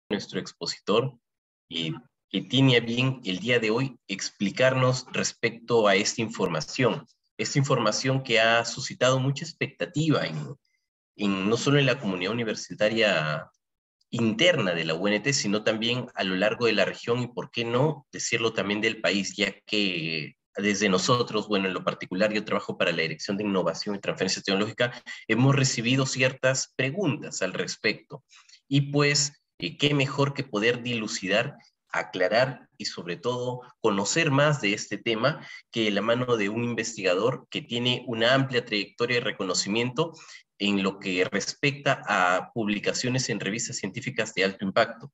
nuestro expositor, que tiene a bien el día de hoy explicarnos respecto a esta información que ha suscitado mucha expectativa no solo en la comunidad universitaria interna de la UNT, sino también a lo largo de la región y, por qué no decirlo, también del país, ya que desde nosotros, bueno, en lo particular yo trabajo para la Dirección de Innovación y Transferencia Tecnológica, hemos recibido ciertas preguntas al respecto. Y pues, qué mejor que poder dilucidar, aclarar y sobre todo conocer más de este tema que de la mano de un investigador que tiene una amplia trayectoria y reconocimiento en lo que respecta a publicaciones en revistas científicas de alto impacto.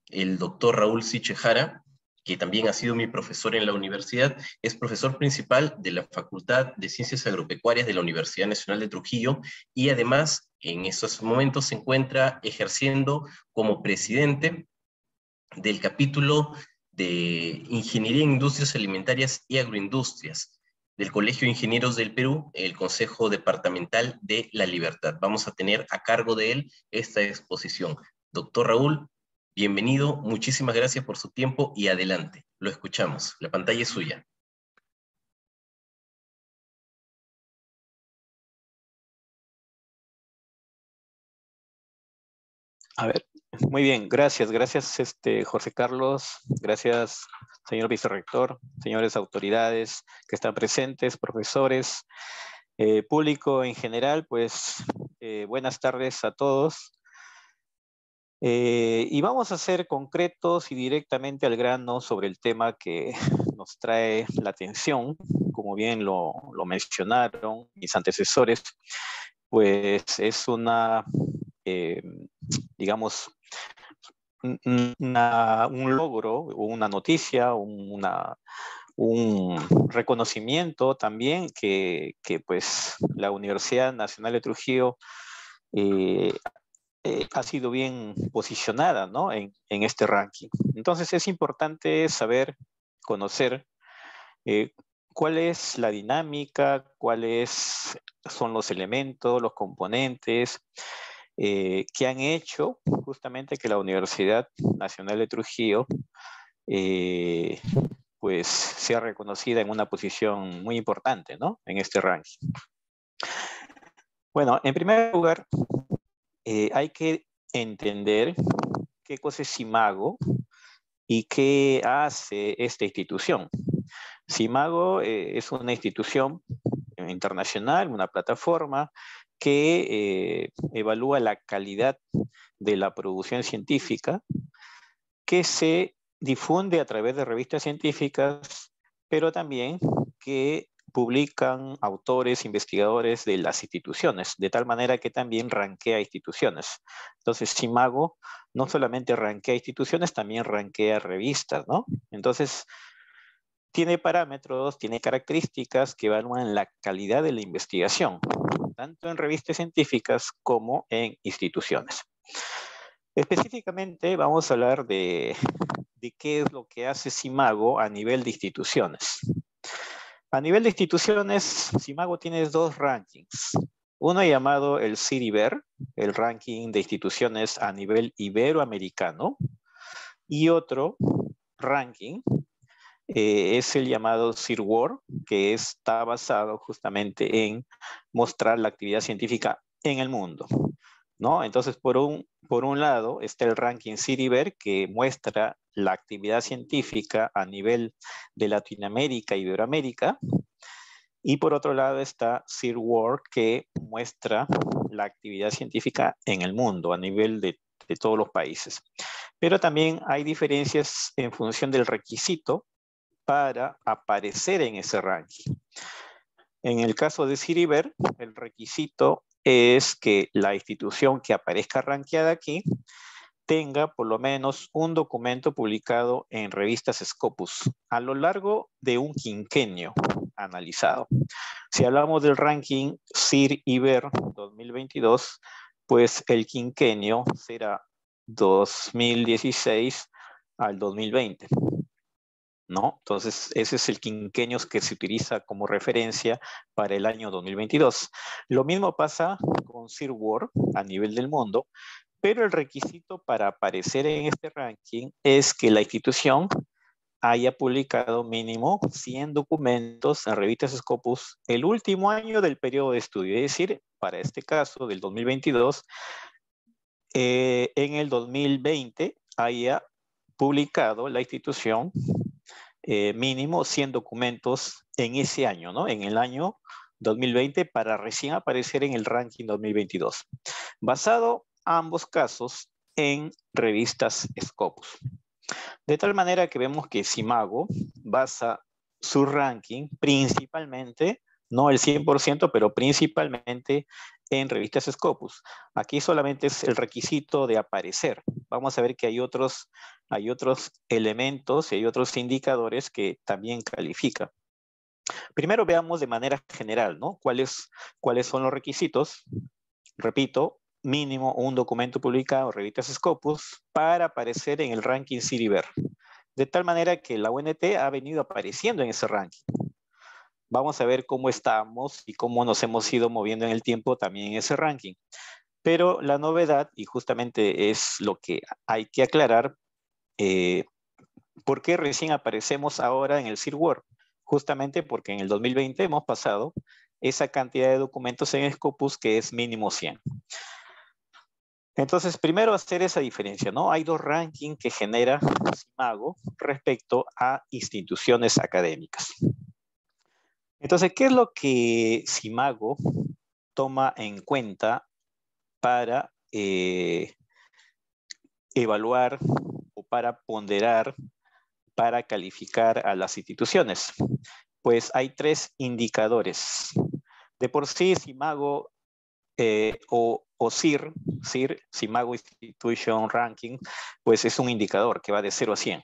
El doctor Raúl Sichejara, que también ha sido mi profesor en la universidad, es profesor principal de la Facultad de Ciencias Agropecuarias de la Universidad Nacional de Trujillo y además en estos momentos se encuentra ejerciendo como presidente del capítulo de Ingeniería en Industrias Alimentarias y Agroindustrias del Colegio de Ingenieros del Perú, el Consejo Departamental de La Libertad. Vamos a tener a cargo de él esta exposición. Doctor Raúl, bienvenido, muchísimas gracias por su tiempo y adelante, lo escuchamos, la pantalla es suya. A ver, muy bien, gracias José Carlos, gracias señor vicerrector, señores autoridades que están presentes, profesores, público en general, pues buenas tardes a todos. Y vamos a ser concretos y directamente al grano sobre el tema que nos trae la atención, como bien lo mencionaron mis antecesores, pues es una, digamos, un logro, una noticia, un reconocimiento también que pues la Universidad Nacional de Trujillo ha sido bien posicionada, ¿no? en este ranking. Entonces es importante saber, conocer cuál es la dinámica, cuáles son los elementos, los componentes que han hecho justamente que la Universidad Nacional de Trujillo pues sea reconocida en una posición muy importante, ¿no? En este ranking. Bueno, en primer lugar, hay que entender qué cosa es CIMAGO y qué hace esta institución. CIMAGO es una institución internacional, una plataforma que evalúa la calidad de la producción científica que se difunde a través de revistas científicas, pero también que publican autores, investigadores de las instituciones, de tal manera que también rankea instituciones. Entonces, CIMAGO no solamente rankea instituciones, también rankea revistas, ¿no? Entonces, tiene parámetros, tiene características que evalúan la calidad de la investigación, tanto en revistas científicas como en instituciones. Específicamente vamos a hablar de qué es lo que hace CIMAGO a nivel de instituciones. A nivel de instituciones, CIMAGO tiene dos rankings. Uno llamado el CIRIBER, el ranking de instituciones a nivel iberoamericano, y otro ranking es el llamado CIRWOR, que está basado justamente en mostrar la actividad científica en el mundo, ¿no? Entonces, por un lado está el ranking CIRIBER, que muestra la actividad científica a nivel de Latinoamérica y Iberoamérica, y por otro lado está CIRWOR, que muestra la actividad científica en el mundo, a nivel de todos los países. Pero también hay diferencias en función del requisito para aparecer en ese ranking. En el caso de CIRIBER, el requisito es que la institución que aparezca rankeada aquí tenga por lo menos un documento publicado en revistas Scopus a lo largo de un quinquenio analizado. Si hablamos del ranking CIR-IBER 2022, pues el quinquenio será 2016 al 2020. ¿No? Entonces, ese es el quinquenio que se utiliza como referencia para el año 2022. Lo mismo pasa con CIRWOR a nivel del mundo, Pero el requisito para aparecer en este ranking es que la institución haya publicado mínimo 100 documentos en revistas Scopus el último año del periodo de estudio. Es decir, para este caso del 2022, en el 2020 haya publicado la institución mínimo 100 documentos en ese año, ¿no? En el año 2020 para recién aparecer en el ranking 2022. Basado ambos casos en revistas Scopus. De tal manera que vemos que Simago basa su ranking principalmente, no el 100%, pero principalmente en revistas Scopus. Aquí solamente es el requisito de aparecer. Vamos a ver que hay otros elementos y hay otros indicadores que también califican. Primero veamos de manera general, ¿no? ¿Cuáles son los requisitos? Repito, mínimo un documento publicado en revistas Scopus para aparecer en el ranking CIRIBER. De tal manera que la UNT ha venido apareciendo en ese ranking. Vamos a ver cómo estamos y cómo nos hemos ido moviendo en el tiempo también en ese ranking. Pero la novedad, y justamente es lo que hay que aclarar, ¿por qué recién aparecemos ahora en el CIRWOR? Justamente porque en el 2020 hemos pasado esa cantidad de documentos en Scopus que es mínimo 100. Entonces, primero hacer esa diferencia, ¿no? Hay dos rankings que genera Simago respecto a instituciones académicas. Entonces, ¿qué es lo que Simago toma en cuenta para evaluar o para ponderar, para calificar a las instituciones? Pues hay tres indicadores. De por sí, Simago o CIR, Simago Institution Ranking, pues es un indicador que va de 0 a 100,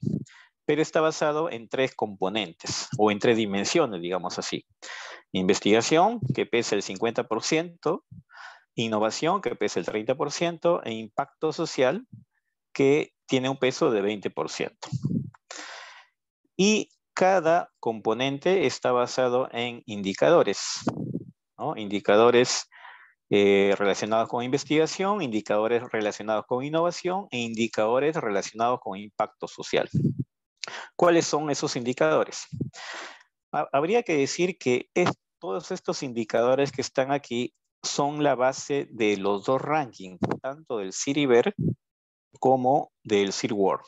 pero está basado en tres componentes o en tres dimensiones, digamos así. Investigación, que pesa el 50%, innovación, que pesa el 30%, e impacto social, que tiene un peso de 20%. Y cada componente está basado en indicadores, ¿no? Indicadores relacionados con investigación, indicadores relacionados con innovación e indicadores relacionados con impacto social. ¿Cuáles son esos indicadores? Habría que decir que todos estos indicadores que están aquí son la base de los dos rankings, tanto del CIRIBER como del CIRWOR.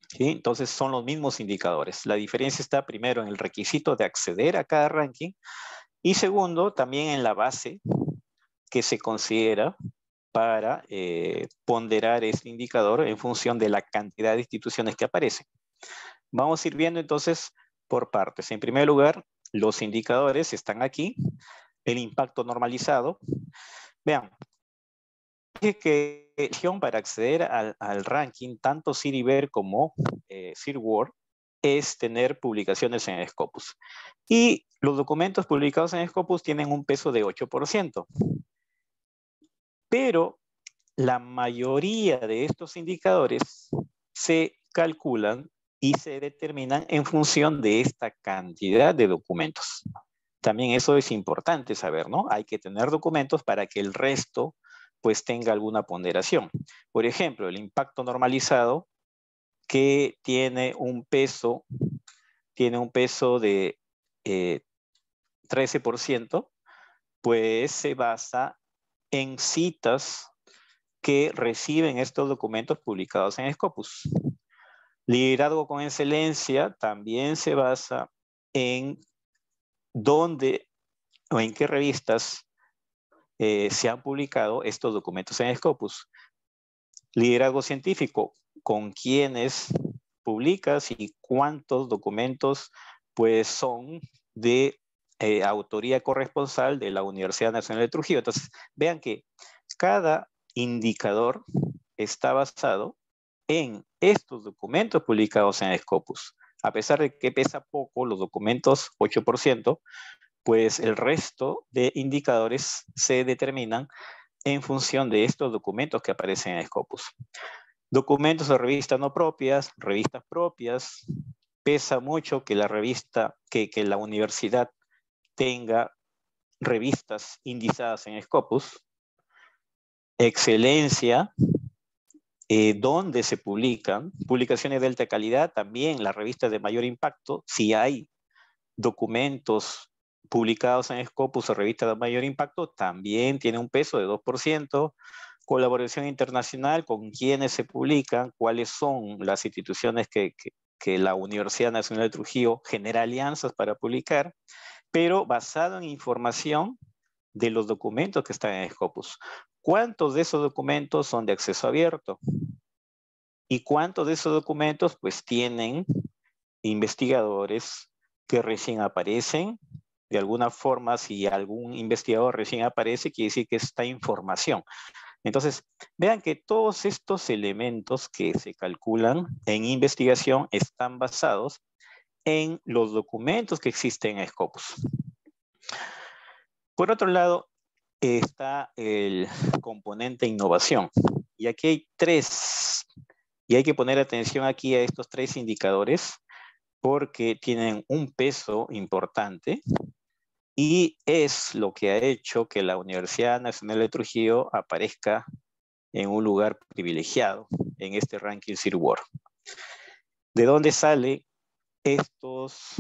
¿Sí? Entonces son los mismos indicadores. La diferencia está primero en el requisito de acceder a cada ranking y segundo, también en la base que se considera para ponderar este indicador en función de la cantidad de instituciones que aparecen. Vamos a ir viendo entonces por partes. En primer lugar, los indicadores están aquí. El impacto normalizado. Vean, que para acceder al ranking, tanto CIRIBER como CIRWOR, es tener publicaciones en Scopus. Y los documentos publicados en Scopus tienen un peso de 8%. Pero la mayoría de estos indicadores se calculan y se determinan en función de esta cantidad de documentos. También eso es importante saber, ¿no? Hay que tener documentos para que el resto pues tenga alguna ponderación. Por ejemplo, el impacto normalizado que tiene un peso de 13%, pues se basa en citas que reciben estos documentos publicados en Scopus. Liderazgo con excelencia también se basa en dónde o en qué revistas se han publicado estos documentos en Scopus. Liderazgo científico, con quiénes publicas y cuántos documentos pues son de autoría corresponsal de la Universidad Nacional de Trujillo. Entonces, vean que cada indicador está basado en estos documentos publicados en Scopus. A pesar de que pesa poco los documentos, 8%, pues el resto de indicadores se determinan en función de estos documentos que aparecen en Scopus. Documentos de revistas no propias, revistas propias. Pesa mucho que la revista, que la universidad tenga revistas indizadas en Scopus. excelencia, dónde se publican, publicaciones de alta calidad, también las revistas de mayor impacto, si hay documentos publicados en Scopus o revistas de mayor impacto, también tiene un peso de 2%, colaboración internacional, con quiénes se publican, cuáles son las instituciones que la Universidad Nacional de Trujillo genera alianzas para publicar, pero basado en información de los documentos que están en Scopus. ¿Cuántos de esos documentos son de acceso abierto? ¿Y cuántos de esos documentos pues tienen investigadores que recién aparecen? De alguna forma, si algún investigador recién aparece, quiere decir que está información. Entonces, vean que todos estos elementos que se calculan en investigación están basados en los documentos que existen en Scopus. Por otro lado, está el componente innovación. Y aquí hay tres, y hay que poner atención aquí a estos tres indicadores porque tienen un peso importante y es lo que ha hecho que la Universidad Nacional de Trujillo aparezca en un lugar privilegiado en este ranking CIRWORD. ¿De dónde salen estos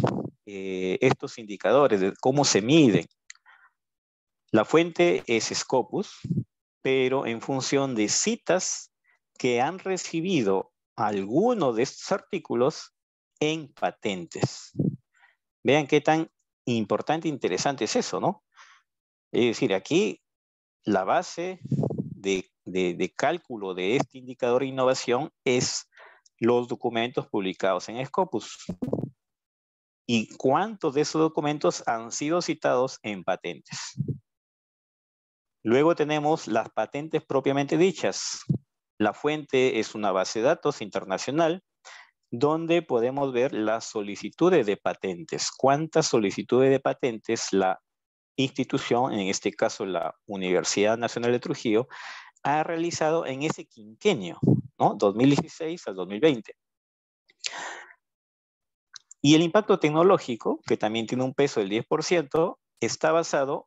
indicadores? ¿De cómo se miden? La fuente es Scopus, pero en función de citas que han recibido alguno de estos artículos en patentes. Vean qué tan importante e interesante es eso, ¿no? Es decir, aquí la base de cálculo de este indicador de innovación es los documentos publicados en Scopus. ¿Y cuántos de esos documentos han sido citados en patentes? Luego tenemos las patentes propiamente dichas. La fuente es una base de datos internacional donde podemos ver las solicitudes de patentes. ¿Cuántas solicitudes de patentes la institución, en este caso la Universidad Nacional de Trujillo, ha realizado en ese quinquenio, ¿no? 2016 al 2020? Y el impacto tecnológico, que también tiene un peso del 10%, está basado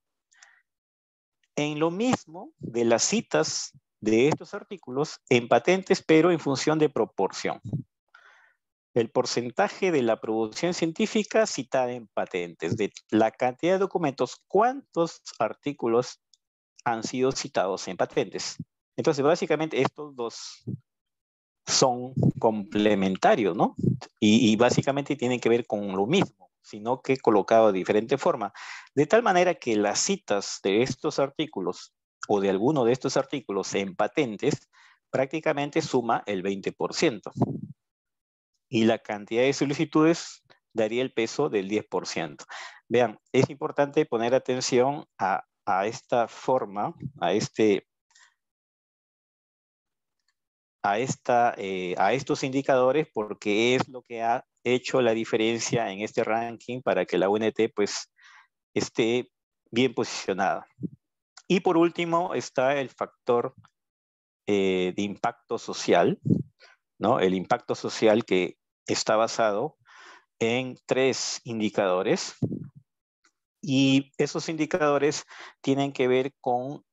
en lo mismo de las citas de estos artículos en patentes, pero en función de proporción. El porcentaje de la producción científica citada en patentes, de la cantidad de documentos, ¿cuántos artículos han sido citados en patentes? Entonces, básicamente estos dos son complementarios, ¿no? Y básicamente tienen que ver con lo mismo, sino que colocado de diferente forma. De tal manera que las citas de estos artículos o de alguno de estos artículos en patentes prácticamente suma el 20%. Y la cantidad de solicitudes daría el peso del 10%. Vean, es importante poner atención a esta forma, a estos indicadores, porque es lo que ha hecho la diferencia en este ranking para que la UNT pues esté bien posicionada. Y por último está el factor de impacto social, ¿no? El impacto social que está basado en 3 indicadores y esos indicadores tienen que ver con,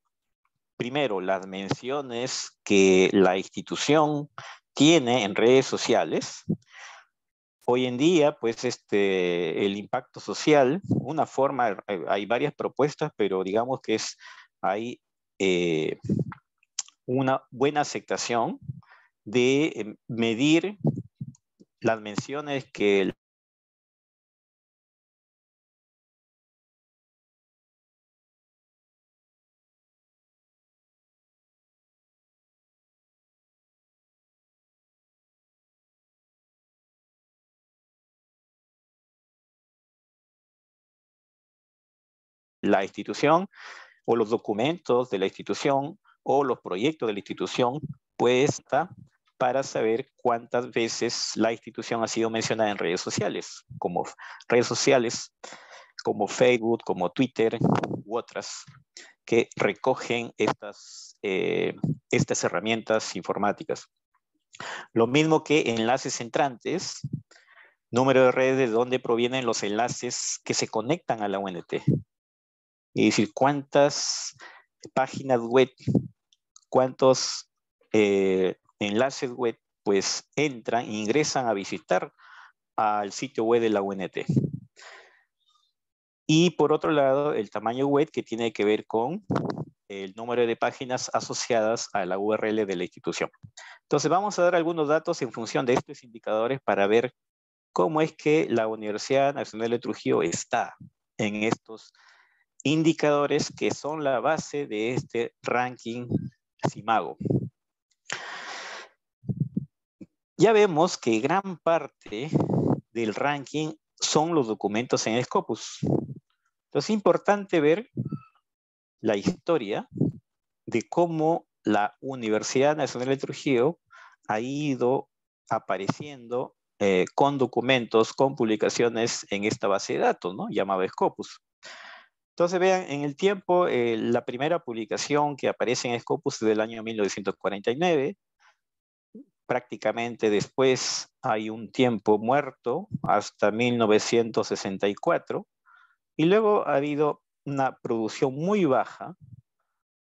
primero, las menciones que la institución tiene en redes sociales. Hoy en día, pues, el impacto social, una forma, hay varias propuestas, pero digamos que hay una buena aceptación de medir las menciones que la institución o los documentos de la institución o los proyectos de la institución, pues está para saber cuántas veces la institución ha sido mencionada en redes sociales, como Facebook, como Twitter u otras, que recogen estas herramientas informáticas. Lo mismo que enlaces entrantes, número de redes de donde provienen los enlaces que se conectan a la UNT. Es decir, cuántas páginas web cuántos enlaces web pues entran, ingresan a visitar al sitio web de la UNT. Y por otro lado, el tamaño web, que tiene que ver con el número de páginas asociadas a la URL de la institución. Entonces vamos a dar algunos datos en función de estos indicadores para ver cómo es que la Universidad Nacional de Trujillo está en estos indicadores que son la base de este ranking SIMAGO. Ya vemos que gran parte del ranking son los documentos en Scopus. Entonces es importante ver la historia de cómo la Universidad Nacional de Trujillo ha ido apareciendo con documentos, con publicaciones en esta base de datos, ¿no? Llamada Scopus. Entonces vean, en el tiempo, la primera publicación que aparece en Scopus es del año 1949. Prácticamente después hay un tiempo muerto hasta 1964. Y luego ha habido una producción muy baja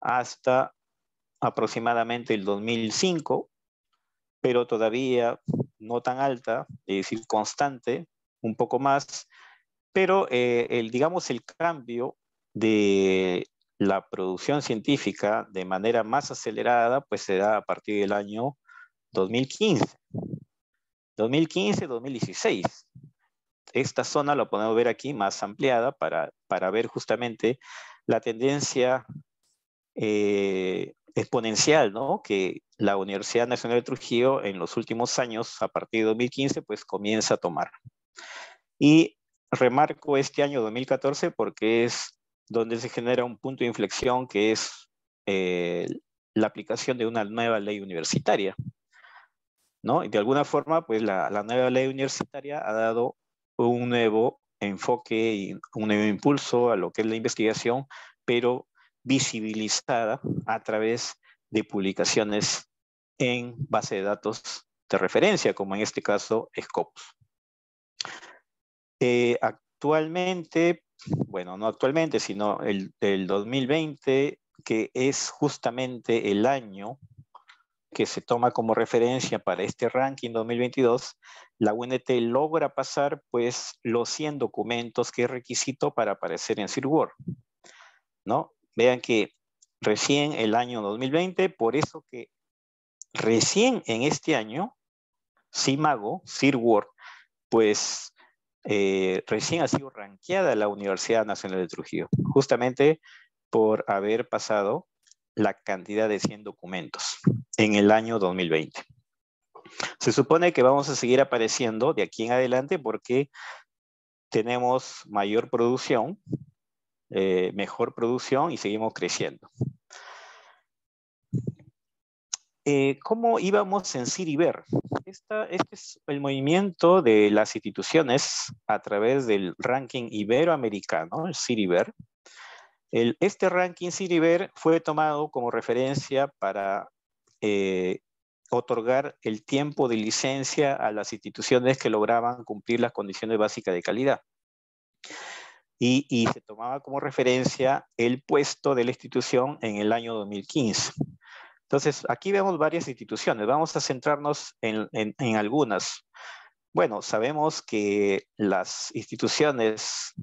hasta aproximadamente el 2005, pero todavía no tan alta, es decir, constante, un poco más, pero digamos el cambio de la producción científica de manera más acelerada, pues se da a partir del año 2015. 2015-2016. Esta zona lo podemos ver aquí más ampliada para ver justamente la tendencia exponencial, ¿no? Que la Universidad Nacional de Trujillo en los últimos años, a partir de 2015, pues comienza a tomar. Y remarco este año 2014 porque es donde se genera un punto de inflexión que es la aplicación de una nueva ley universitaria, ¿no? Y de alguna forma, pues la nueva ley universitaria ha dado un nuevo enfoque y un nuevo impulso a lo que es la investigación, pero visibilizada a través de publicaciones en base de datos de referencia, como en este caso Scopus. Actualmente, bueno, no actualmente, sino el 2020, que es justamente el año que se toma como referencia para este ranking 2022, la UNT logra pasar pues los 100 documentos que es requisito para aparecer en CIRWORD, ¿no? Vean que recién el año 2020, por eso que recién en este año, SIMAGO, CIRWORD, pues recién ha sido rankeada la Universidad Nacional de Trujillo, justamente por haber pasado la cantidad de 100 documentos en el año 2020. Se supone que vamos a seguir apareciendo de aquí en adelante porque tenemos mayor producción, mejor producción y seguimos creciendo. ¿Cómo íbamos en CIRIBER? Este es el movimiento de las instituciones a través del ranking iberoamericano, el CIRIBER. Este ranking CIRIBER fue tomado como referencia para otorgar el tiempo de licencia a las instituciones que lograban cumplir las condiciones básicas de calidad. Y se tomaba como referencia el puesto de la institución en el año 2015. Entonces, aquí vemos varias instituciones. Vamos a centrarnos en algunas. Bueno, sabemos que las instituciones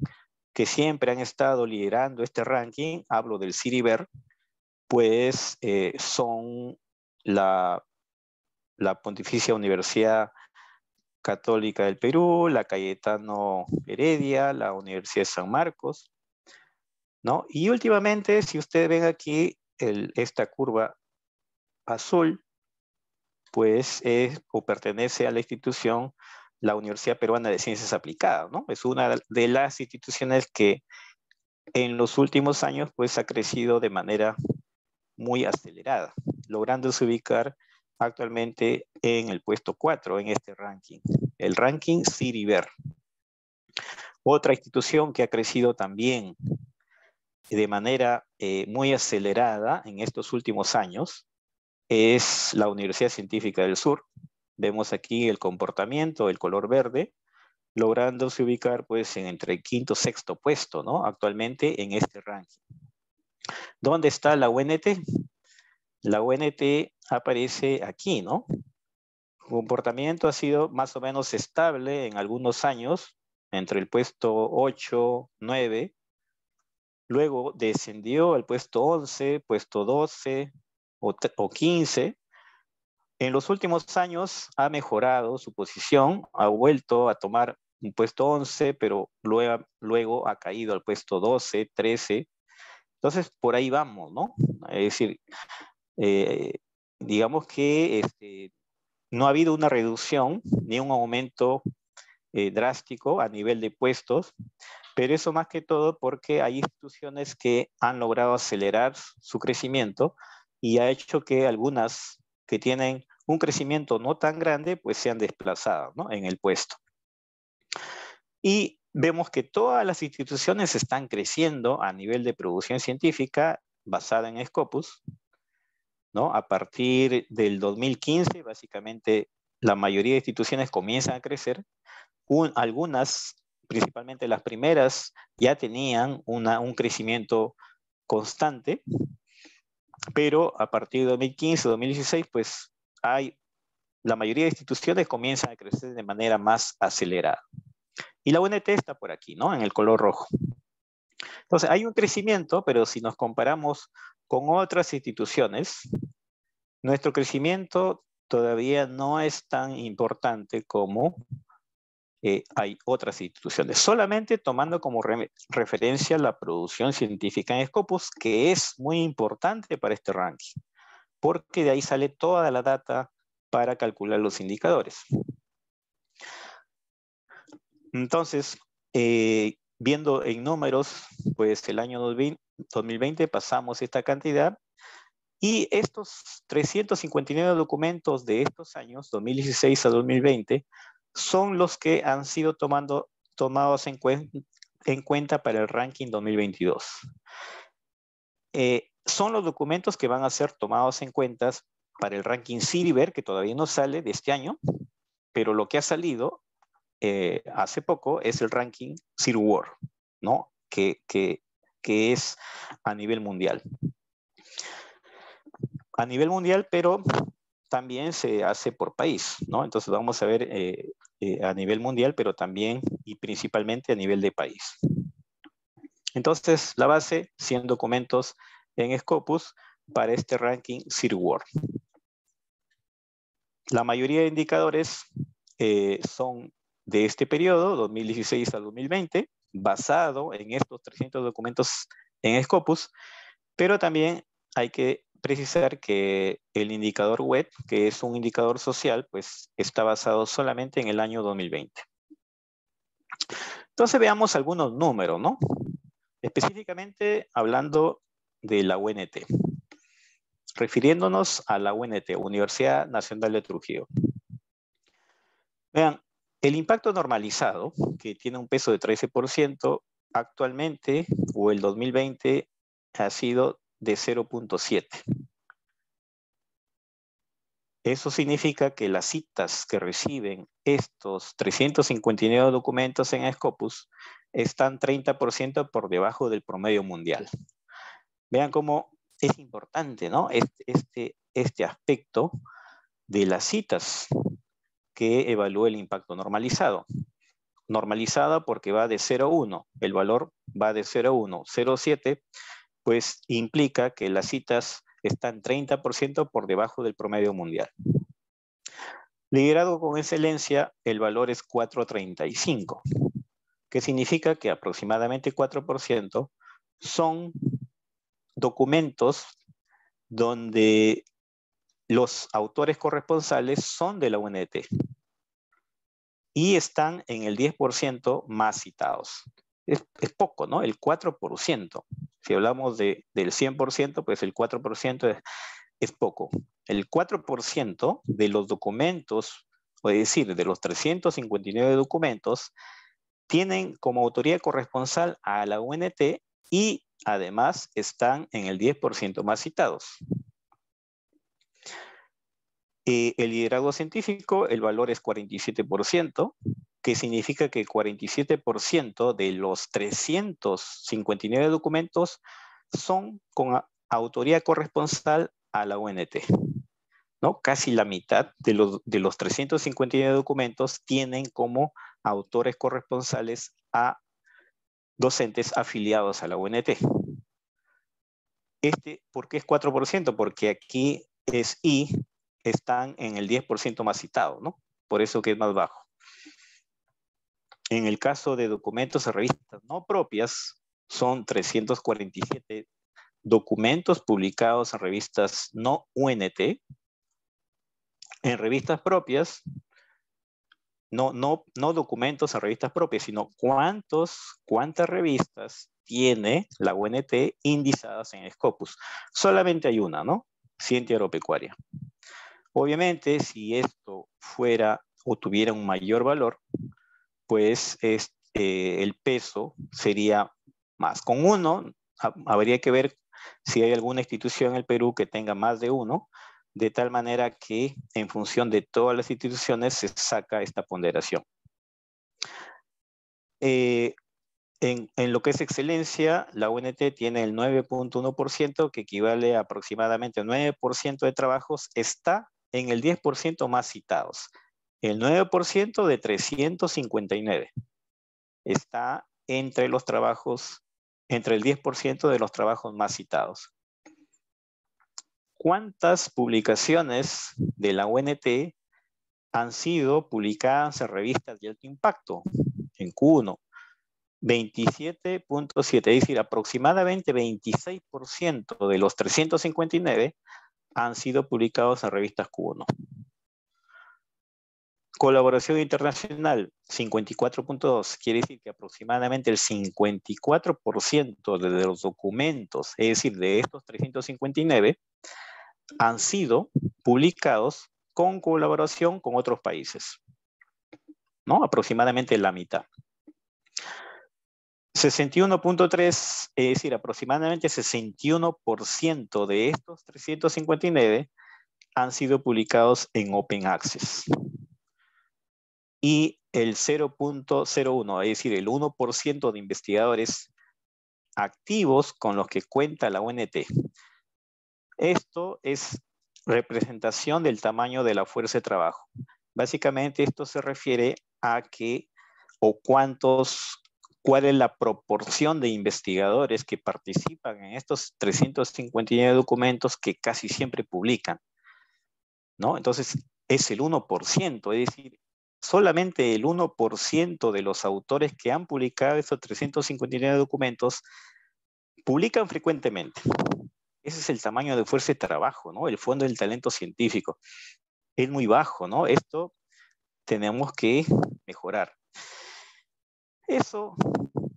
que siempre han estado liderando este ranking, hablo del CIRIBER, pues son la Pontificia Universidad Católica del Perú, la Cayetano Heredia, la Universidad de San Marcos, ¿no? Y últimamente, si ustedes ven aquí esta curva azul, pues o pertenece a la institución la Universidad Peruana de Ciencias Aplicadas, ¿no? Es una de las instituciones que en los últimos años pues ha crecido de manera muy acelerada, lográndose ubicar actualmente en el puesto 4 en este ranking, el ranking CIRIBER. Otra institución que ha crecido también de manera muy acelerada en estos últimos años es la Universidad Científica del Sur. Vemos aquí el comportamiento, el color verde, lográndose ubicar pues entre el quinto y sexto puesto, ¿no? Actualmente en este ranking. ¿Dónde está la UNT? la UNT aparece aquí, ¿no? Su comportamiento ha sido más o menos estable en algunos años, entre el puesto 8, 9, luego descendió al puesto 11, puesto 12 o 15. En los últimos años ha mejorado su posición, ha vuelto a tomar un puesto 11, pero luego ha caído al puesto 12, 13. Entonces, por ahí vamos, ¿no? Es decir, eh, digamos que no ha habido una reducción ni un aumento drástico a nivel de puestos, pero eso más que todo porque hay instituciones que han logrado acelerar su crecimiento y ha hecho que algunas que tienen un crecimiento no tan grande, pues sean desplazadas, ¿no? En el puesto. Y vemos que todas las instituciones están creciendo a nivel de producción científica basada en Scopus, ¿no? A partir del 2015, básicamente, la mayoría de instituciones comienzan a crecer. Algunas, principalmente las primeras, ya tenían un crecimiento constante, pero a partir de 2015, 2016, pues la mayoría de instituciones comienzan a crecer de manera más acelerada. Y la UNT está por aquí, ¿no? En el color rojo. Entonces, hay un crecimiento, pero si nos comparamos con otras instituciones, nuestro crecimiento todavía no es tan importante como hay otras instituciones. Solamente tomando como referencia la producción científica en Scopus, que es muy importante para este ranking, porque de ahí sale toda la data para calcular los indicadores. Entonces, viendo en números, pues el año 2020 pasamos esta cantidad y estos 359 documentos de estos años, 2016 a 2020, son los que han sido tomados en cuenta para el ranking 2022. Son los documentos que van a ser tomados en cuenta para el ranking Silver, que todavía no sale de este año, pero lo que ha salido hace poco es el ranking Silver World, ¿no? Que es a nivel mundial. A nivel mundial, pero también se hace por país, ¿no? Entonces vamos a ver a nivel mundial, pero también y principalmente a nivel de país. Entonces, la base, 100 documentos en Scopus para este ranking Silver World. La mayoría de indicadores son de este periodo, 2016 a 2020, basado en estos 300 documentos en Scopus, pero también hay que precisar que el indicador web, que es un indicador social, pues está basado solamente en el año 2020. Entonces veamos algunos números, ¿no? Específicamente hablando de la UNT, refiriéndonos a la UNT, Universidad Nacional de Trujillo. Vean, el impacto normalizado, que tiene un peso de 13%, actualmente, o el 2020, ha sido de 0.7. Eso significa que las citas que reciben estos 359 documentos en Scopus están 30% por debajo del promedio mundial. Vean cómo es importante, ¿no? Este aspecto de las citas que evalúa el impacto normalizado. Normalizada porque va de 0 a 1, el valor va de 0 a 1, 0,7, pues implica que las citas están 30% por debajo del promedio mundial. Liderado con excelencia, el valor es 4,35, que significa que aproximadamente 4% son documentos donde los autores corresponsales son de la UNT y están en el 10% más citados. Es poco, ¿no? El 4%. Si hablamos del 100%, pues el 4% es poco. El 4% de los documentos, o es decir, de los 359 documentos, tienen como autoría corresponsal a la UNT y además están en el 10% más citados. El liderazgo científico, el valor es 47%, que significa que 47% de los 359 documentos son con autoría corresponsal a la UNT, ¿no? Casi la mitad de los 359 documentos tienen como autores corresponsales a docentes afiliados a la UNT. ¿Por qué es 4%? Porque aquí es I, están en el 10% más citado, ¿no? Por eso que es más bajo. En el caso de documentos de revistas no propias, son 347 documentos publicados en revistas no UNT. En revistas propias, no documentos en revistas propias, sino cuántas revistas tiene la UNT indizadas en Scopus. Solamente hay una, ¿no? Ciencia Agropecuaria. Obviamente, si esto fuera o tuviera un mayor valor, pues el peso sería más. Con uno, habría que ver si hay alguna institución en el Perú que tenga más de uno, de tal manera que en función de todas las instituciones se saca esta ponderación. En lo que es excelencia, la UNT tiene el 9.1%, que equivale a aproximadamente 9% de trabajos, está en el 10% más citados. El 9% de 359 está entre los trabajos, entre el 10% de los trabajos más citados. ¿Cuántas publicaciones de la UNT han sido publicadas en revistas de alto impacto? En Q1, 27.7, es decir, aproximadamente 26% de los 359 han sido publicados en revistas Q1. Colaboración internacional, 54.2, quiere decir que aproximadamente el 54% de los documentos, es decir, de estos 359, han sido publicados con colaboración con otros países, ¿no? Aproximadamente la mitad. 61.3, es decir, aproximadamente 61% de estos 359 han sido publicados en Open Access. Y el 0.01, es decir, el 1% de investigadores activos con los que cuenta la UNT. Esto es representación del tamaño de la fuerza de trabajo. Básicamente esto se refiere a cuál es la proporción de investigadores que participan en estos 359 documentos que casi siempre publican, ¿no? Entonces, es el 1%, es decir, solamente el 1% de los autores que han publicado estos 359 documentos publican frecuentemente. Ese es el tamaño de fuerza de trabajo, ¿no? El fondo del talento científico. Es muy bajo, ¿no? Esto tenemos que mejorar. Eso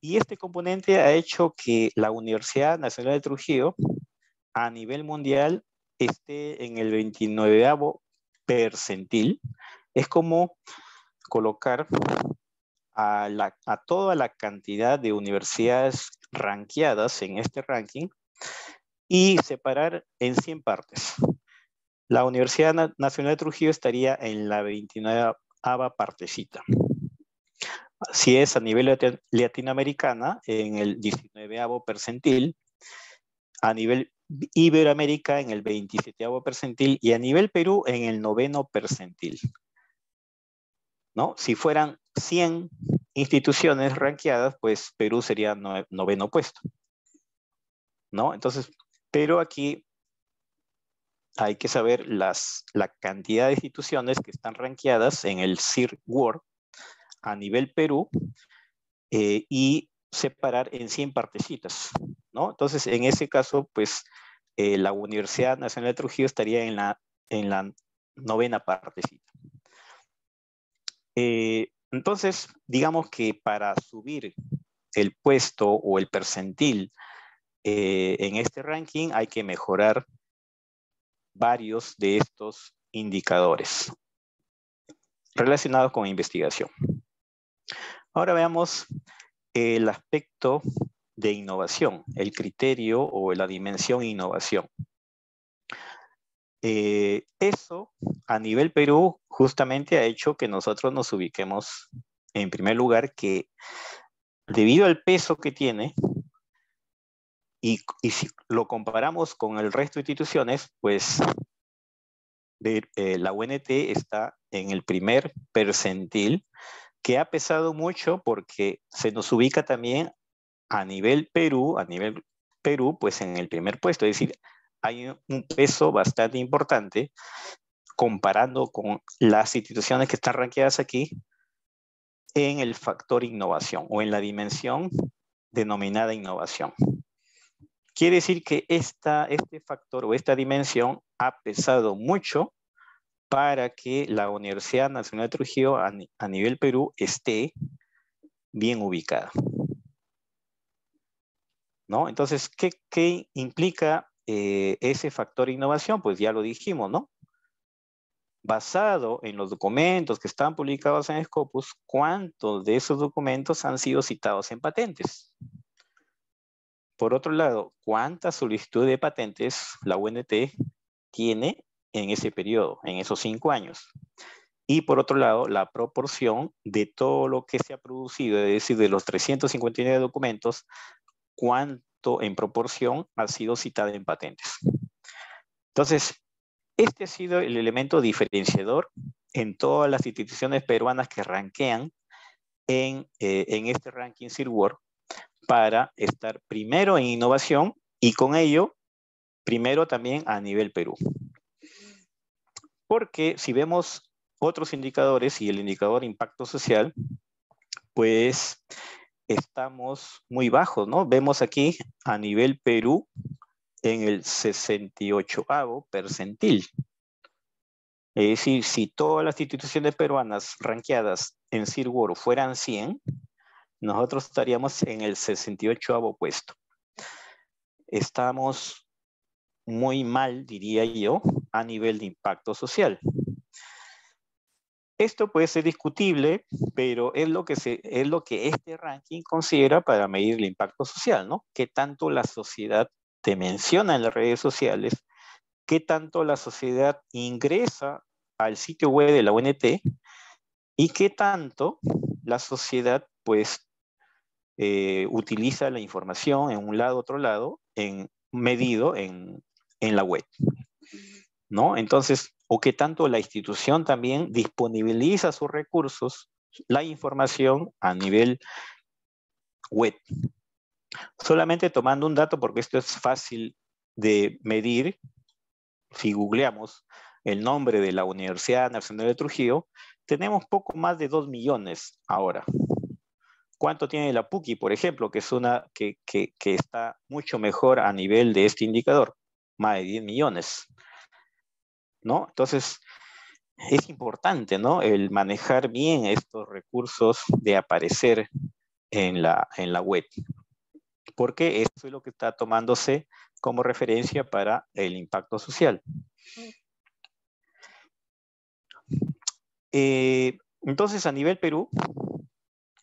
y este componente ha hecho que la Universidad Nacional de Trujillo a nivel mundial esté en el 29º percentil. Es como colocar a toda la cantidad de universidades rankeadas en este ranking y separar en 100 partes. La Universidad Nacional de Trujillo estaría en la 29ª partecita. Si es a nivel latinoamericana, en el 19º percentil, a nivel Iberoamérica en el 27º percentil y a nivel Perú en el 9º percentil, ¿no? Si fueran 100 instituciones rankeadas, pues Perú sería 9º puesto, ¿no? Entonces, pero aquí hay que saber la cantidad de instituciones que están rankeadas en el CIR World a nivel Perú y separar en 100 partecitas, ¿no? Entonces, en ese caso, pues, la Universidad Nacional de Trujillo estaría en la 9ª partecita. Entonces, digamos que para subir el puesto o el percentil en este ranking hay que mejorar varios de estos indicadores relacionados con investigación. Ahora veamos el aspecto de innovación, el criterio o la dimensión innovación. Eso a nivel Perú justamente ha hecho que nosotros nos ubiquemos en primer lugar, que debido al peso que tiene, Y si lo comparamos con el resto de instituciones, pues la UNT está en el primer percentil, que ha pesado mucho porque se nos ubica también a nivel Perú, pues en el primer puesto. Es decir, hay un peso bastante importante comparando con las instituciones que están rankeadas aquí en el factor innovación o en la dimensión denominada innovación. Quiere decir que este factor o esta dimensión ha pesado mucho para que la Universidad Nacional de Trujillo a nivel Perú esté bien ubicada, ¿no? Entonces, ¿qué implica ese factor innovación? Pues ya lo dijimos, ¿no? Basado en los documentos que están publicados en Scopus, ¿cuántos de esos documentos han sido citados en patentes? Por otro lado, ¿cuántas solicitudes de patentes la UNT tiene en ese periodo, en esos 5 años? Y por otro lado, la proporción de todo lo que se ha producido, es decir, de los 359 documentos, ¿cuánto en proporción ha sido citado en patentes? Entonces, este ha sido el elemento diferenciador en todas las instituciones peruanas que rankean en este ranking CIRWORD para estar primero en innovación y con ello, primero también a nivel Perú. Porque si vemos otros indicadores y el indicador impacto social, pues estamos muy bajos, ¿no? Vemos aquí a nivel Perú en el 68º percentil. Es decir, si todas las instituciones peruanas ranqueadas en CIRWORD fueran 100, nosotros estaríamos en el 68º puesto. Estamos muy mal, diría yo, a nivel de impacto social. Esto puede ser discutible, pero es lo que este ranking considera para medir el impacto social, ¿no? ¿Qué tanto la sociedad te menciona en las redes sociales? ¿Qué tanto la sociedad ingresa al sitio web de la UNT? ¿Y qué tanto la sociedad, pues, utiliza la información en un lado, otro lado, medido en la web, ¿no? Entonces, o qué tanto la institución también disponibiliza sus recursos, la información a nivel web. Solamente tomando un dato, porque esto es fácil de medir, si googleamos el nombre de la Universidad Nacional de Trujillo, tenemos poco más de 2 millones ahora. ¿Cuánto tiene la PUCI, por ejemplo, que es una que está mucho mejor a nivel de este indicador? Más de 10 millones, ¿no? Entonces, es importante, ¿no? El manejar bien estos recursos de aparecer en la web, porque eso es lo que está tomándose como referencia para el impacto social. Entonces, a nivel Perú,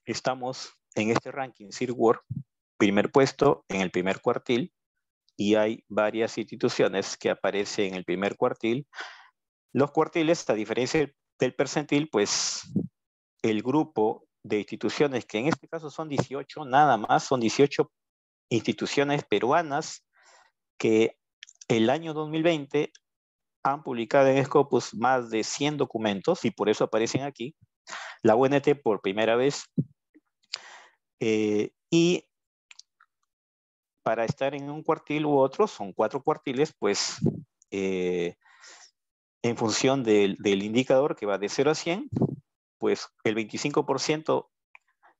estamos en este ranking CIRWORD, primer puesto en el primer cuartil, y hay varias instituciones que aparecen en el primer cuartil. Los cuartiles, a diferencia del percentil, pues el grupo de instituciones, que en este caso son 18, nada más, son 18 instituciones peruanas que el año 2020 han publicado en Scopus más de 100 documentos y por eso aparecen aquí. La UNT por primera vez. Y para estar en un cuartil u otro, son 4 cuartiles, pues en función del indicador que va de 0 a 100, pues el 25%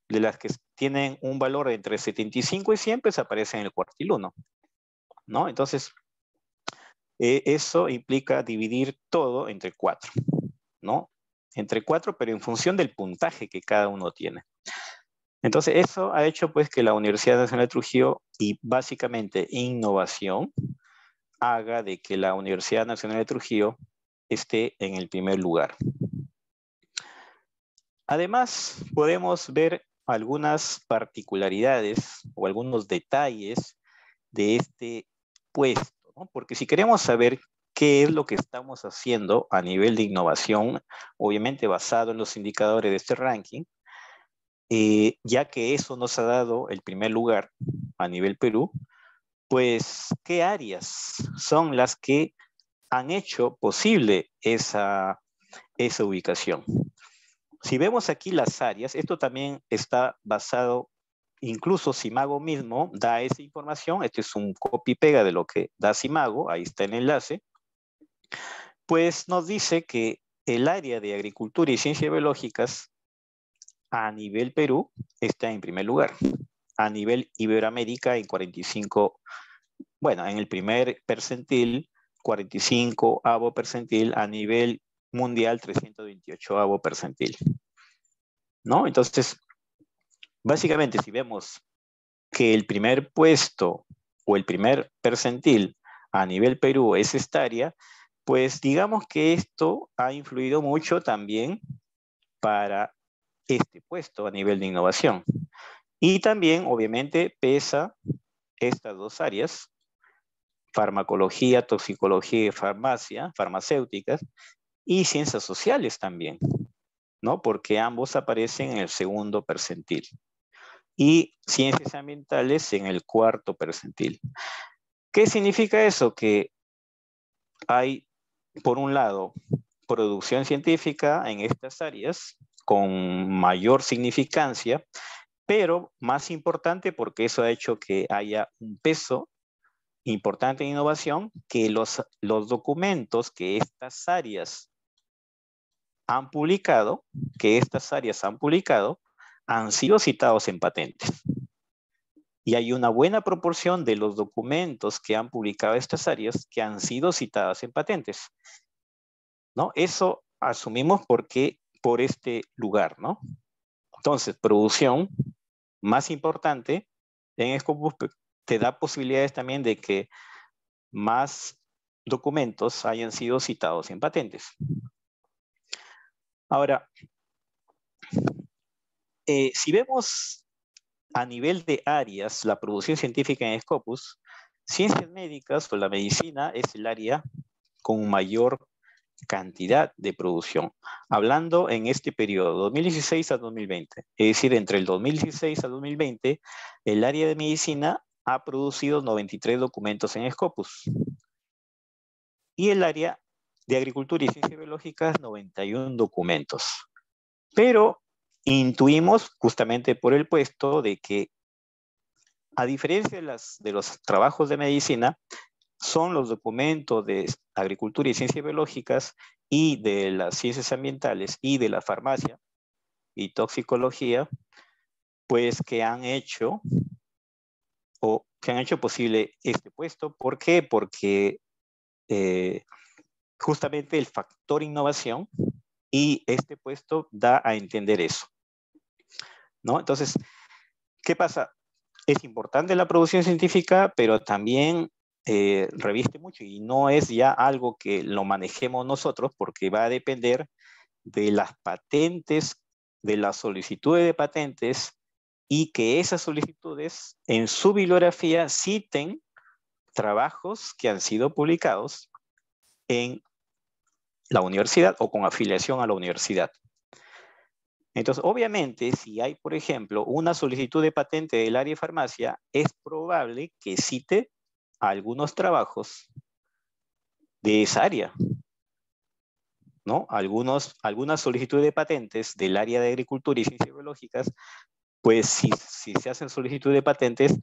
de las que tienen un valor entre 75 y 100, pues aparecen en el cuartil 1, ¿no? Entonces, eso implica dividir todo entre 4, ¿no? Entre 4, pero en función del puntaje que cada uno tiene. Entonces, eso ha hecho pues que la Universidad Nacional de Trujillo y básicamente innovación haga de que la Universidad Nacional de Trujillo esté en el primer lugar. Además, podemos ver algunas particularidades o algunos detalles de este puesto, ¿no? Porque si queremos saber qué es lo que estamos haciendo a nivel de innovación, obviamente basado en los indicadores de este ranking, ya que eso nos ha dado el primer lugar a nivel Perú, pues, ¿qué áreas son las que han hecho posible esa ubicación? Si vemos aquí las áreas, esto también está basado, incluso Simago mismo da esa información, este es un copy-pega de lo que da Simago, ahí está el enlace, pues nos dice que el área de agricultura y ciencias biológicas a nivel Perú está en primer lugar, a nivel Iberoamérica en 45, bueno, en el primer percentil, 45avo percentil, a nivel mundial 328avo percentil, ¿no? Entonces, básicamente, si vemos que el primer puesto o el primer percentil a nivel Perú es esta área, pues digamos que esto ha influido mucho también para este puesto a nivel de innovación. Y también, obviamente, pesa estas dos áreas, farmacología, toxicología y farmacia, farmacéuticas, y ciencias sociales también, ¿no? Porque ambos aparecen en el segundo percentil. Y ciencias ambientales en el cuarto percentil. ¿Qué significa eso? Que hay, por un lado, producción científica en estas áreas con mayor significancia, pero más importante porque eso ha hecho que haya un peso importante en innovación, que los documentos que estas áreas han publicado, han sido citados en patentes. Y hay una buena proporción de los documentos que han publicado estas áreas que han sido citadas en patentes, ¿no? Eso asumimos porque por este lugar, ¿no? Entonces, producción más importante en Scopus te da posibilidades también de que más documentos hayan sido citados en patentes. Ahora, si vemos a nivel de áreas la producción científica en Scopus, ciencias médicas o la medicina es el área con mayor cantidad de producción. Hablando en este periodo, 2016 a 2020, es decir, entre el 2016 a 2020, el área de medicina ha producido 93 documentos en Scopus. Y el área de agricultura y ciencias biológicas, 91 documentos. Pero intuimos, justamente por el puesto, de que a diferencia de los trabajos de medicina, son los documentos de agricultura y ciencias biológicas y de las ciencias ambientales y de la farmacia y toxicología, pues que han hecho posible este puesto. ¿Por qué? Porque justamente el factor innovación y este puesto da a entender eso, ¿no? Entonces, ¿qué pasa? Es importante la producción científica, pero también reviste mucho y no es ya algo que lo manejemos nosotros porque va a depender de las patentes, de las solicitudes de patentes y que esas solicitudes en su bibliografía citen trabajos que han sido publicados en la universidad o con afiliación a la universidad. Entonces, obviamente, si hay, por ejemplo, una solicitud de patente del área de farmacia, es probable que cite algunos trabajos de esa área, ¿no? Algunas solicitudes de patentes del área de agricultura y ciencias biológicas, pues si se hacen solicitudes de patentes,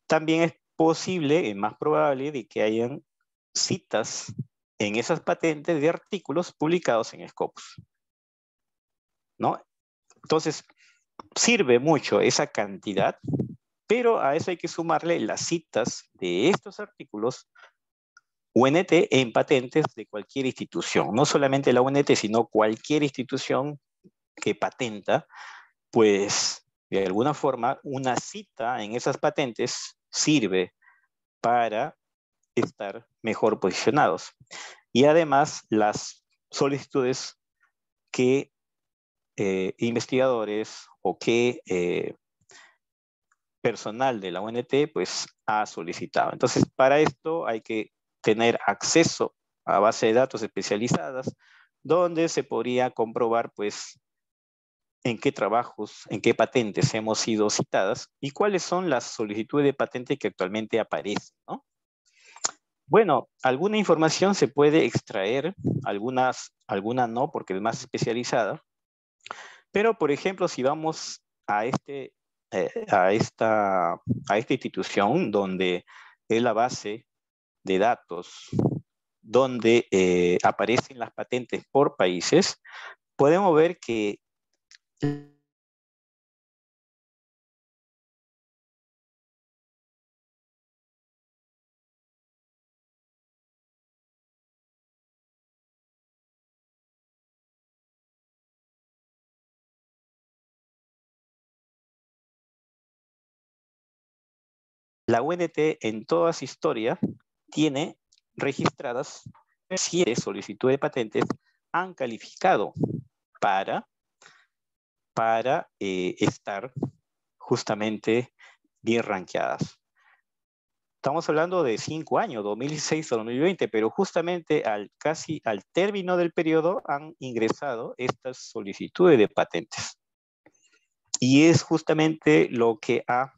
también es posible, es más probable de que hayan citas en esas patentes de artículos publicados en Scopus, ¿no? Entonces, sirve mucho esa cantidad, pero a eso hay que sumarle las citas de estos artículos UNT en patentes de cualquier institución, no solamente la UNT, sino cualquier institución que patenta, pues de alguna forma una cita en esas patentes sirve para estar mejor posicionados. Y además las solicitudes que investigadores o que personal de la UNT pues ha solicitado. Entonces, para esto hay que tener acceso a base de datos especializadas donde se podría comprobar pues en qué trabajos, en qué patentes hemos sido citadas y cuáles son las solicitudes de patente que actualmente aparecen, ¿no? Bueno, alguna información se puede extraer, alguna no, porque es más especializada, pero por ejemplo, si vamos a, a esta institución donde es la base de datos, donde aparecen las patentes por países, podemos ver que la UNT en toda su historia tiene registradas 7 solicitudes de patentes han calificado para, para estar justamente bien rankeadas. Estamos hablando de 5 años, 2016 a 2020, pero justamente casi al término del periodo han ingresado estas solicitudes de patentes. Y es justamente lo que ha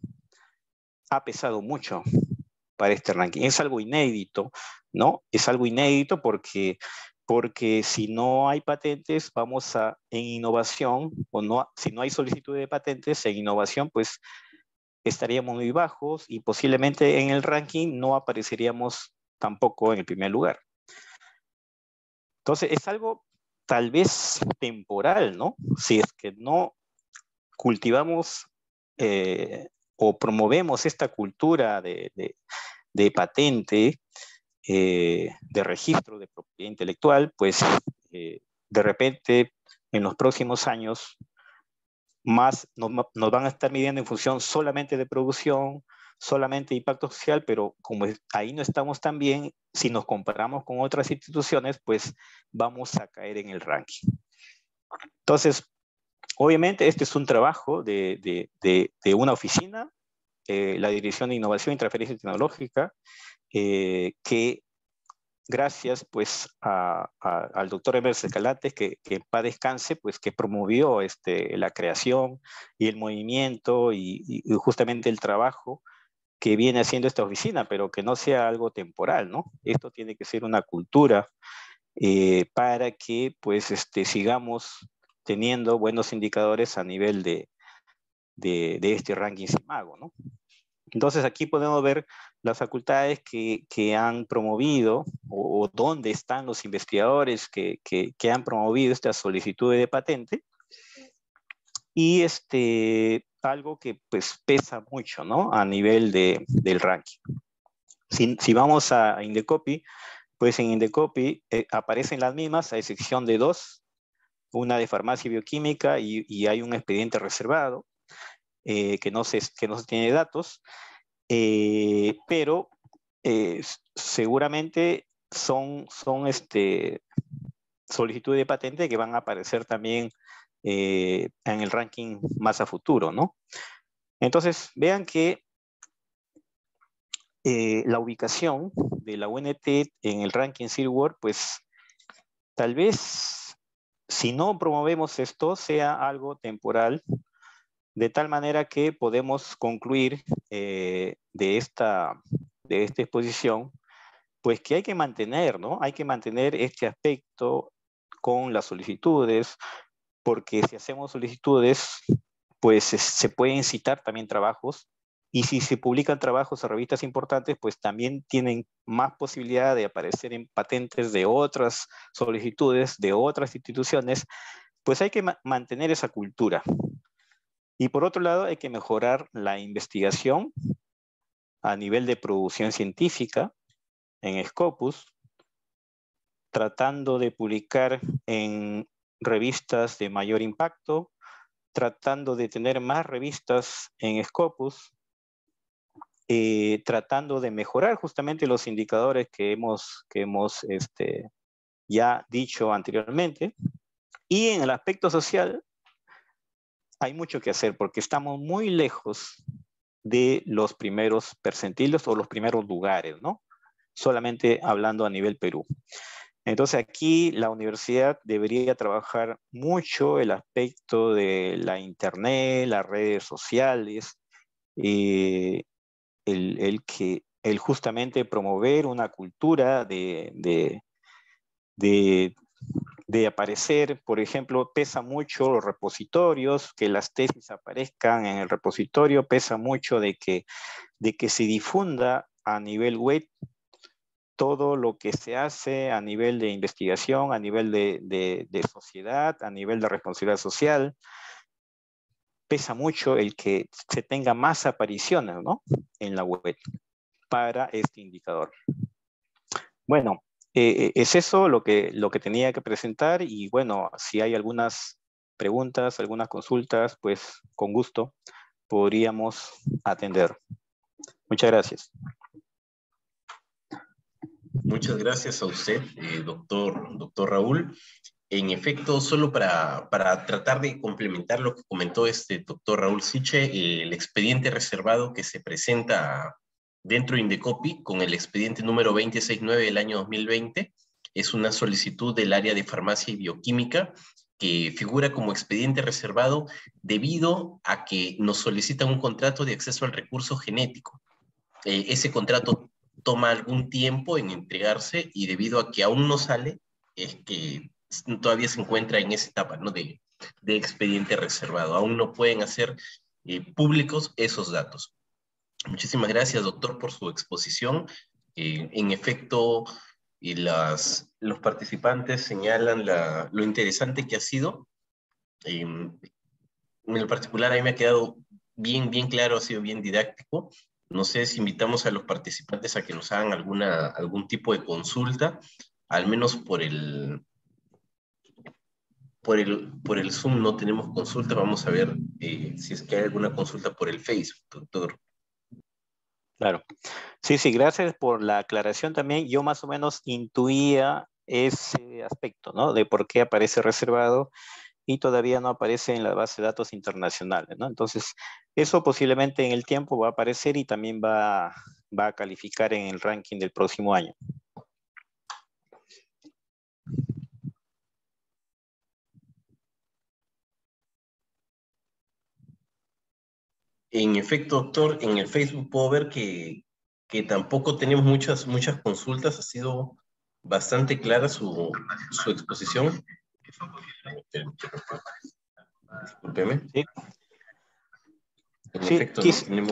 pesado mucho para este ranking. Es algo inédito, ¿no? Es algo inédito porque si no hay patentes, en innovación, o no, si no hay solicitud de patentes en innovación, pues estaríamos muy bajos y posiblemente en el ranking no apareceríamos tampoco en el primer lugar. Entonces, es algo tal vez temporal, ¿no? Si es que no cultivamos o promovemos esta cultura de patente, de registro de propiedad intelectual, pues de repente en los próximos años más nos van a estar midiendo en función solamente de producción, solamente de impacto social, pero como ahí no estamos tan bien, si nos comparamos con otras instituciones, pues vamos a caer en el ranking. Entonces, obviamente este es un trabajo de una oficina, la Dirección de Innovación y Transferencia Tecnológica, que gracias pues al doctor Emerson Escalante, que en paz descanse, pues que promovió la creación y el movimiento y justamente el trabajo que viene haciendo esta oficina, pero que no sea algo temporal, ¿no? Esto tiene que ser una cultura para que pues sigamos teniendo buenos indicadores a nivel de este ranking SIMAGO, ¿no? Entonces aquí podemos ver las facultades que han promovido o dónde están los investigadores que han promovido esta solicitud de patente y algo que pues pesa mucho, ¿no? A nivel del ranking. Si vamos a Indecopy, pues en Indecopy aparecen las mismas a excepción de 2, una de farmacia y bioquímica y hay un expediente reservado que no se tiene datos. Pero seguramente son solicitudes de patente que van a aparecer también en el ranking más a futuro, ¿no? Entonces, vean que la ubicación de la UNT en el ranking Silver, pues tal vez si no promovemos esto sea algo temporal, de tal manera que podemos concluir de esta exposición, pues que hay que mantener, ¿no? Hay que mantener este aspecto con las solicitudes, porque si hacemos solicitudes, pues se pueden citar también trabajos, y si se publican trabajos a revistas importantes, pues también tienen más posibilidad de aparecer en patentes de otras solicitudes, de otras instituciones, pues hay que mantener esa cultura. Y por otro lado, hay que mejorar la investigación a nivel de producción científica en Scopus, tratando de publicar en revistas de mayor impacto, tratando de tener más revistas en Scopus, tratando de mejorar justamente los indicadores que hemos ya dicho anteriormente. Y en el aspecto social hay mucho que hacer porque estamos muy lejos de los primeros percentiles o los primeros lugares, ¿no? Solamente hablando a nivel Perú. Entonces aquí la universidad debería trabajar mucho el aspecto de la internet, las redes sociales, eh, el justamente promover una cultura de, de aparecer, por ejemplo, pesa mucho los repositorios, que las tesis aparezcan en el repositorio, pesa mucho de que se difunda a nivel web todo lo que se hace a nivel de investigación, a nivel de sociedad, a nivel de responsabilidad social. Pesa mucho el que se tenga más apariciones, ¿no?, en la web para este indicador. Bueno, es eso lo que tenía que presentar y bueno, si hay algunas preguntas, algunas consultas, pues con gusto podríamos atender. Muchas gracias. Muchas gracias a usted, doctor Raúl. En efecto, solo para tratar de complementar lo que comentó este doctor Raúl Siche, el expediente reservado que se presenta dentro de Indecopi con el expediente número 269 del año 2020 es una solicitud del área de farmacia y bioquímica que figura como expediente reservado debido a que nos solicitan un contrato de acceso al recurso genético. Ese contrato toma algún tiempo en entregarse y debido a que aún no sale, es que todavía se encuentra en esa etapa, ¿no?, de expediente reservado. Aún no pueden hacer públicos esos datos. Muchísimas gracias, doctor, por su exposición. En efecto, los participantes señalan lo interesante que ha sido. En lo particular, a mí me ha quedado bien claro, ha sido bien didáctico. No sé si invitamos a los participantes a que nos hagan algún tipo de consulta, al menos por el Zoom no tenemos consulta. Vamos a ver si es que hay alguna consulta por el Facebook, doctor. Claro. Sí, gracias por la aclaración también. Yo más o menos intuía ese aspecto, ¿no?, de por qué aparece reservado y todavía no aparece en la base de datos internacionales, ¿no? Entonces, eso posiblemente en el tiempo va a aparecer y también va a calificar en el ranking del próximo año. En efecto, doctor, en el Facebook puedo ver que tampoco tenemos muchas consultas. Ha sido bastante clara su exposición. Discúlpeme. Sí, En sí, efecto, no tenemos...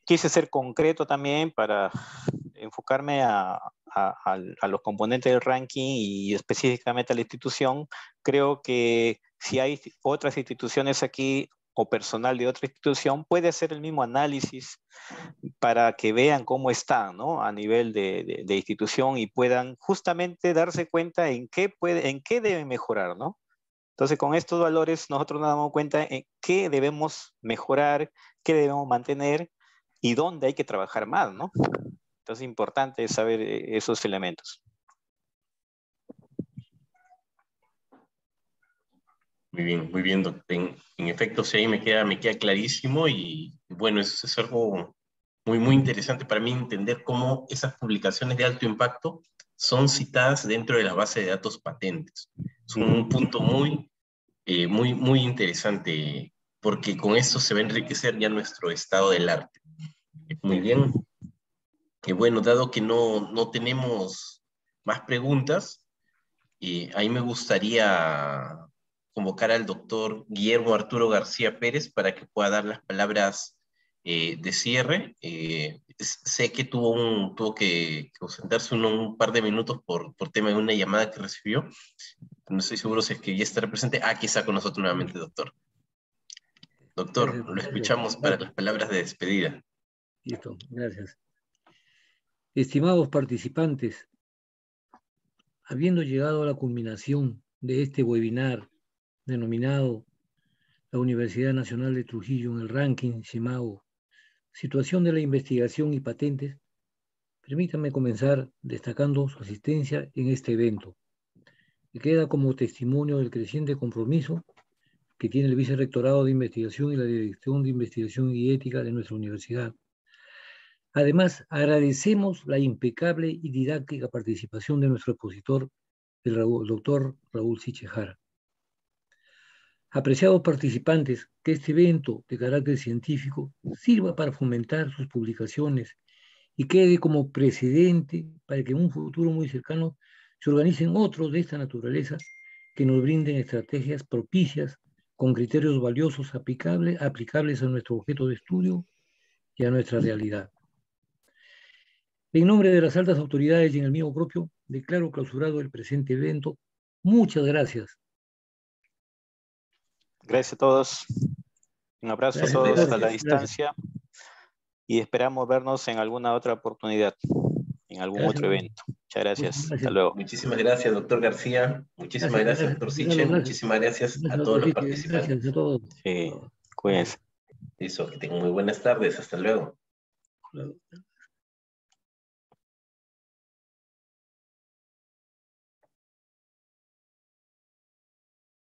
quise ser concreto también para enfocarme a los componentes del ranking y específicamente a la institución. Creo que si hay otras instituciones aquí o personal de otra institución, puede hacer el mismo análisis para que vean cómo están, ¿no?, a nivel de institución y puedan justamente darse cuenta en qué deben mejorar, ¿no? Entonces, con estos valores nosotros nos damos cuenta en qué debemos mejorar, qué debemos mantener y dónde hay que trabajar más, ¿no? Entonces, es importante saber esos elementos. Muy bien, doctor. En efecto, sí, ahí me queda clarísimo y bueno, eso es algo muy interesante para mí entender cómo esas publicaciones de alto impacto son citadas dentro de la base de datos patentes. Es un punto muy interesante porque con esto se va a enriquecer ya nuestro estado del arte. Muy bien. Bueno, dado que no tenemos más preguntas, ahí me gustaría convocar al doctor Guillermo Arturo García Pérez para que pueda dar las palabras de cierre. Sé que tuvo que ausentarse un par de minutos por tema de una llamada que recibió. No estoy seguro si es que ya estará presente. Aquí está con nosotros nuevamente, doctor. Doctor, lo escuchamos para las palabras de despedida. Listo, gracias. Estimados participantes, habiendo llegado a la culminación de este webinar denominado la Universidad Nacional de Trujillo en el ranking SIMAGO, situación de la investigación y patentes, permítanme comenzar destacando su asistencia en este evento, que queda como testimonio del creciente compromiso que tiene el Vicerrectorado de Investigación y la Dirección de Investigación y Ética de nuestra universidad. Además, agradecemos la impecable y didáctica participación de nuestro expositor, del doctor Raúl Sichejara. Apreciados participantes, que este evento de carácter científico sirva para fomentar sus publicaciones y quede como precedente para que en un futuro muy cercano se organicen otros de esta naturaleza que nos brinden estrategias propicias con criterios valiosos aplicables a nuestro objeto de estudio y a nuestra realidad. En nombre de las altas autoridades y en el mío propio, declaro clausurado el presente evento. Muchas gracias. Gracias a todos. Un abrazo a todos a la distancia y esperamos vernos en alguna otra oportunidad, en algún otro evento. Muchas gracias. Hasta luego. Muchísimas gracias, doctor García. Muchísimas gracias, doctor Siche. Muchísimas gracias a todos los participantes. Gracias a todos. Sí, cuídense. Listo, que tengan muy buenas tardes. Hasta luego.